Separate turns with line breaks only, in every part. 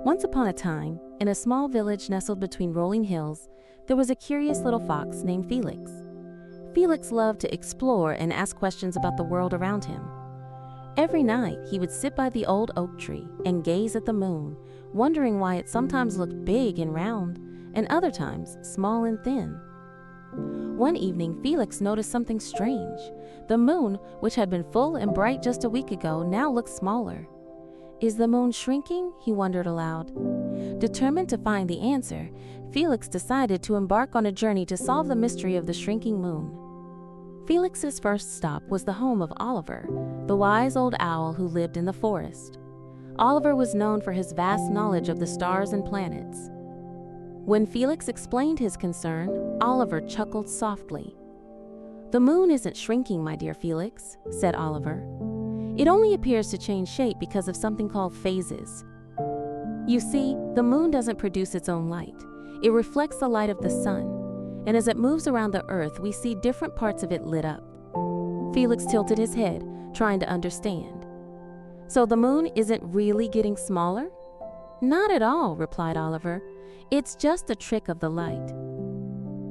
Once upon a time, in a small village nestled between rolling hills, there was a curious little fox named Felix. Felix loved to explore and ask questions about the world around him. Every night, he would sit by the old oak tree and gaze at the moon, wondering why it sometimes looked big and round, and other times small and thin. One evening, Felix noticed something strange. The moon, which had been full and bright just a week ago, now looked smaller. Is the moon shrinking? He wondered aloud. Determined to find the answer, Felix decided to embark on a journey to solve the mystery of the shrinking moon. Felix's first stop was the home of Oliver, the wise old owl who lived in the forest. Oliver was known for his vast knowledge of the stars and planets. When Felix explained his concern, Oliver chuckled softly. "The moon isn't shrinking, my dear Felix," said Oliver. "It only appears to change shape because of something called phases. You see, the moon doesn't produce its own light. It reflects the light of the sun, and as it moves around the earth, we see different parts of it lit up." Felix tilted his head, trying to understand. "So the moon isn't really getting smaller?" "Not at all," replied Oliver. "It's just a trick of the light.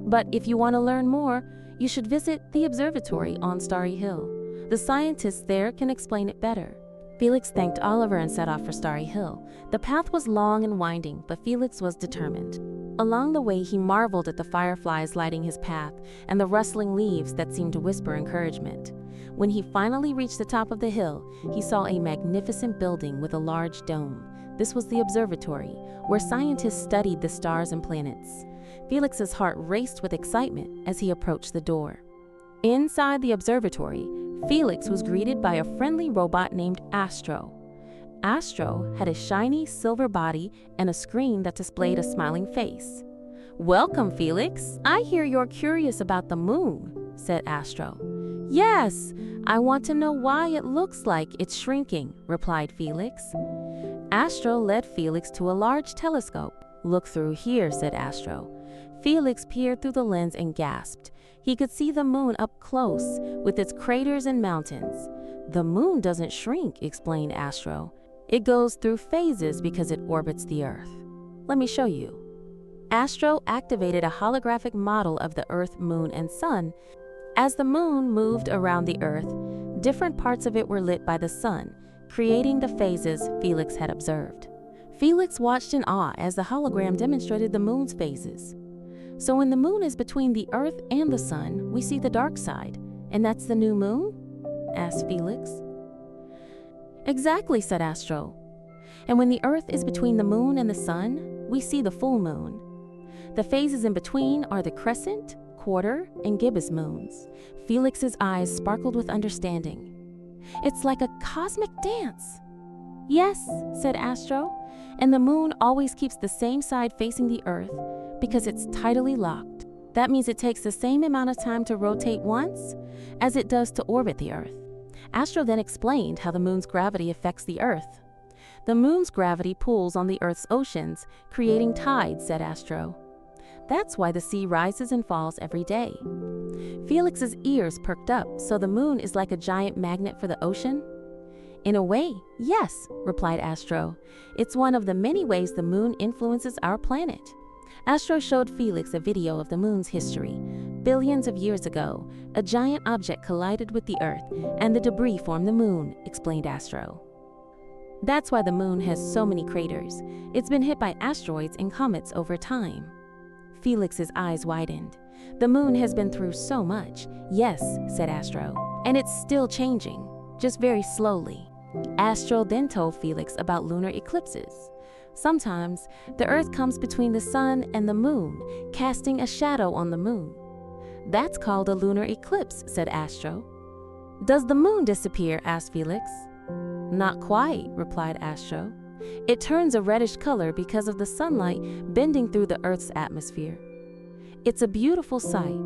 But if you want to learn more, you should visit the observatory on Starry Hill. The scientists there can explain it better." Felix thanked Oliver and set off for Starry Hill. The path was long and winding, but Felix was determined. Along the way, he marveled at the fireflies lighting his path and the rustling leaves that seemed to whisper encouragement. When he finally reached the top of the hill, he saw a magnificent building with a large dome. This was the observatory, where scientists studied the stars and planets. Felix's heart raced with excitement as he approached the door. Inside the observatory, Felix was greeted by a friendly robot named Astro. Astro had a shiny silver body and a screen that displayed a smiling face. "Welcome, Felix. I hear you're curious about the moon," said Astro. "Yes, I want to know why it looks like it's shrinking," replied Felix. Astro led Felix to a large telescope. "Look through here," said Astro. Felix peered through the lens and gasped. He could see the moon up close, with its craters and mountains. "The moon doesn't shrink," explained Astro. "It goes through phases because it orbits the Earth. Let me show you." Astro activated a holographic model of the Earth, moon, and sun. As the moon moved around the Earth, different parts of it were lit by the sun, creating the phases Felix had observed. Felix watched in awe as the hologram demonstrated the moon's phases. "So when the moon is between the Earth and the sun, we see the dark side, and that's the new moon?" asked Felix. "Exactly," said Astro. "And when the Earth is between the moon and the sun, we see the full moon. The phases in between are the crescent, quarter, and gibbous moons." Felix's eyes sparkled with understanding. "It's like a cosmic dance." "Yes," said Astro, "and the moon always keeps the same side facing the Earth because it's tidally locked. That means it takes the same amount of time to rotate once as it does to orbit the Earth." Astro then explained how the moon's gravity affects the Earth. "The moon's gravity pulls on the Earth's oceans, creating tides," said Astro. "That's why the sea rises and falls every day." Felix's ears perked up. "So the moon is like a giant magnet for the ocean?" "In a way, yes," replied Astro. "It's one of the many ways the moon influences our planet." Astro showed Felix a video of the moon's history. "Billions of years ago, a giant object collided with the Earth, and the debris formed the moon," explained Astro. "That's why the moon has so many craters. It's been hit by asteroids and comets over time." Felix's eyes widened. "The moon has been through so much." "Yes," said Astro, "and it's still changing, just very slowly." Astro then told Felix about lunar eclipses. "Sometimes, the Earth comes between the sun and the moon, casting a shadow on the moon. That's called a lunar eclipse," said Astro. "Does the moon disappear?" asked Felix. "Not quite," replied Astro. "It turns a reddish color because of the sunlight bending through the Earth's atmosphere. It's a beautiful sight."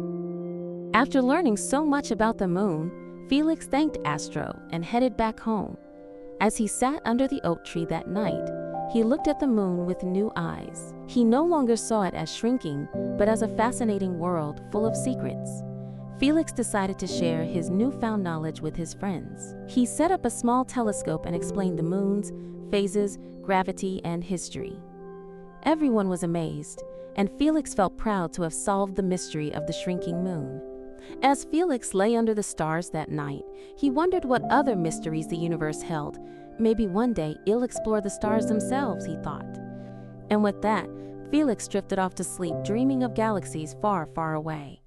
After learning so much about the moon, Felix thanked Astro and headed back home. As he sat under the oak tree that night, he looked at the moon with new eyes. He no longer saw it as shrinking, but as a fascinating world full of secrets. Felix decided to share his newfound knowledge with his friends. He set up a small telescope and explained the moons, phases, gravity, and history. Everyone was amazed, and Felix felt proud to have solved the mystery of the shrinking moon. As Felix lay under the stars that night, he wondered what other mysteries the universe held. Maybe one day he'll explore the stars themselves, he thought. And with that, Felix drifted off to sleep, dreaming of galaxies far, far away.